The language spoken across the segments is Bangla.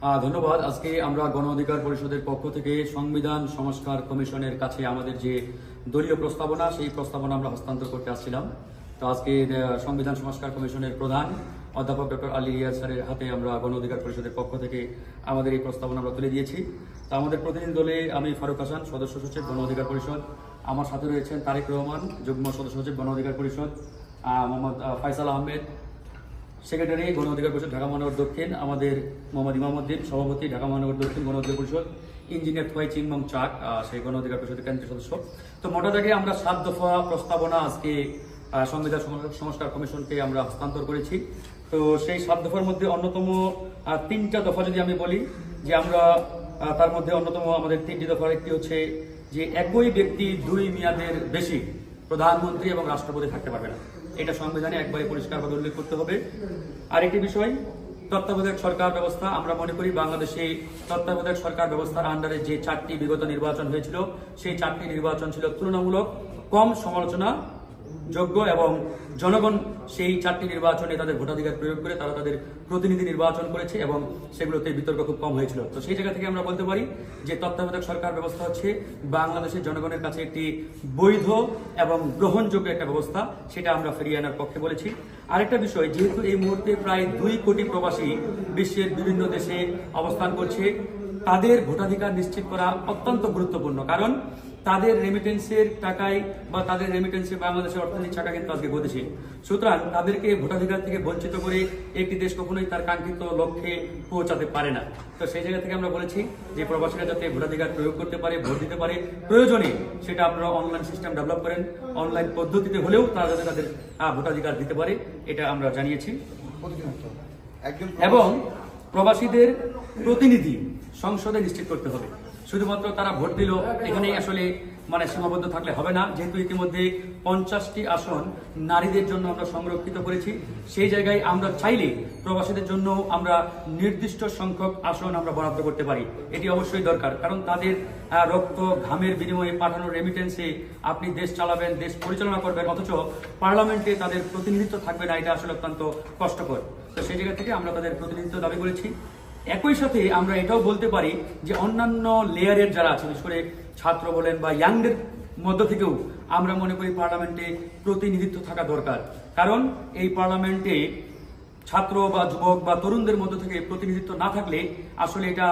ধন্যবাদ। আজকে আমরা গণ অধিকার পরিষদের পক্ষ থেকে সংবিধান সংস্কার কমিশনের কাছে আমাদের যে দলীয় প্রস্তাবনা, সেই প্রস্তাবনা আমরা হস্তান্তর করতে আসছিলাম। তো আজকে সংবিধান সংস্কার কমিশনের প্রধান অধ্যাপক ডক্টর আলী রিয়াজ স্যারের হাতে আমরা গণ অধিকার পরিষদের পক্ষ থেকে আমাদের এই প্রস্তাবনা আমরা তুলে দিয়েছি। তো আমাদের প্রতিনিধি দলে আমি ফারুক হাসান, সদস্য সচিব গণ অধিকার পরিষদ। আমার সাথে রয়েছেন তারেক রহমান, যুগ্ম সদস্য সচিব গণ অধিকার পরিষদ, মোহাম্মদ ফাইসাল আহমেদ, সেক্রেটারি গণ অধিকার পরিষদ ঢাকা মহানগর দক্ষিণ, আমাদের মোহাম্মদ ইমামউদ্দিন, সভাপতি ঢাকা মহানগর দক্ষিণ গণ অধিকার পরিষদ, ইঞ্জিনিয়ার থোয়াই চিনমং চাক, সেই গণ অধিকার পরিষদের কেন্দ্রীয় সদস্য। তো মোটা দাগে আমরা 7 দফা প্রস্তাবনা আজকে সংবিধান সংস্কার কমিশনকে আমরা হস্তান্তর করেছি। তো সেই 7 দফার মধ্যে অন্যতম 3টা দফা যদি আমি বলি, যে আমরা তার মধ্যে অন্যতম আমাদের 3টি দফার একটি হচ্ছে যে একই ব্যক্তি 2 মেয়াদের বেশি প্রধানমন্ত্রী এবং রাষ্ট্রপতি থাকতে পারবে না, এটা সংবিধানে একবারে পরিষ্কারভাবে উল্লেখ করতে হবে। আরেকটি বিষয়, তত্ত্বাবধায়ক সরকার ব্যবস্থা। আমরা মনে করি বাংলাদেশে তত্ত্বাবধায়ক সরকার ব্যবস্থার আন্ডারে যে 4টি বিগত নির্বাচন হয়েছিল, সেই 4টি নির্বাচন ছিল তুলনামূলক কম সমালোচনা যোগ্য এবং জনগণ সেই 4টি নির্বাচনে তাদের ভোটাধিকার প্রয়োগ করে তারা তাদের প্রতিনিধি নির্বাচন করেছে এবং সেগুলোতে বিতর্ক খুব কম হয়েছিল। তো সেই জায়গা থেকে আমরা বলতে পারি যে তত্ত্বাবধায়ক সরকার ব্যবস্থা হচ্ছে বাংলাদেশের জনগণের কাছে একটি বৈধ এবং গ্রহণযোগ্য একটা ব্যবস্থা, সেটা আমরা ফিরিয়ে আনার পক্ষে বলেছি। আরেকটা বিষয়, যেহেতু এই মুহূর্তে প্রায় 2 কোটি প্রবাসী বিশ্বের বিভিন্ন দেশে অবস্থান করছে, তাদের ভোটাধিকার নিশ্চিত করা অত্যন্ত গুরুত্বপূর্ণ। কারণ তাদের রেমিটেন্সের টাকায় বা তাদের রেমিটেন্সে বাংলাদেশের অর্থনৈতিক টাকা কিন্তু আজকে গতিশীল। সুতরাং তাদেরকে ভোটাধিকার থেকে বঞ্চিত করে একটি দেশ কখনোই তার কাঙ্ক্ষিত লক্ষ্যে পৌঁছাতে পারে না। তো সেই জায়গা থেকে আমরা বলেছি যে প্রবাসীরা যাতে ভোটাধিকার প্রয়োগ করতে পারে, ভোট দিতে পারে, প্রয়োজনে সেটা আপনারা অনলাইন সিস্টেম ডেভেলপ করেন, অনলাইন পদ্ধতিতে হলেও তারা যাতে তাদের ভোটাধিকার দিতে পারে, এটা আমরা জানিয়েছি। এবং প্রবাসীদের প্রতিনিধি সংসদে নিশ্চিত করতে হবে। শুধুমাত্র তারা ভোট দিল এখানেই আসলে সীমাবদ্ধ থাকলে হবে না। যেহেতু ইতিমধ্যে 50টি আসন নারীদের জন্য আমরা সংরক্ষিত করেছি, সেই জায়গায় আমরা চাইলে প্রবাসীদের জন্য আমরা নির্দিষ্ট সংখ্যক আসন আমরা বরাদ্দ করতে পারি। এটি অবশ্যই দরকার, কারণ তাদের রক্ত ঘামের বিনিময়ে পাঠানো রেমিটেন্সে আপনি দেশ চালাবেন, দেশ পরিচালনা করবেন, অথচ পার্লামেন্টে তাদের প্রতিনিধিত্ব থাকবে না, এটা আসলে অত্যন্ত কষ্টকর। তো সেই জায়গা থেকে আমরা তাদের প্রতিনিধিত্ব দাবি করেছি। একই সাথে আমরা এটাও বলতে পারি যে অন্যান্য লেয়ারের যারা আছে, বিশেষ করে ছাত্র বলেন বা ইয়াংদের মধ্য থেকেও আমরা মনে করি পার্লামেন্টে প্রতিনিধিত্ব থাকা দরকার। কারণ এই পার্লামেন্টে ছাত্র বা যুবক বা তরুণদের মধ্য থেকে প্রতিনিধিত্ব না থাকলে আসলে এটা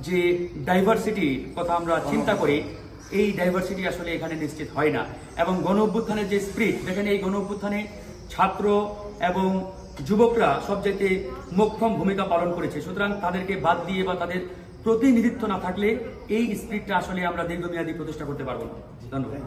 যে ডাইভার্সিটি কথা আমরা চিন্তা করি, এই ডাইভার্সিটি আসলে এখানে নিশ্চিত হয় না। এবং গণ অভ্যুত্থানের যে স্পিরিট, দেখেন এই গণ অভ্যুত্থানে ছাত্র এবং যুবকরা সবচেয়ে মোক্ষম ভূমিকা পালন করেছে। সুতরাং তাদেরকে বাদ দিয়ে বা তাদের প্রতিনিধিত্ব না থাকলে এই স্পিরিটটা আসলে আমরা দীর্ঘমেয়াদী প্রতিষ্ঠা করতে পারবো না। ধন্যবাদ।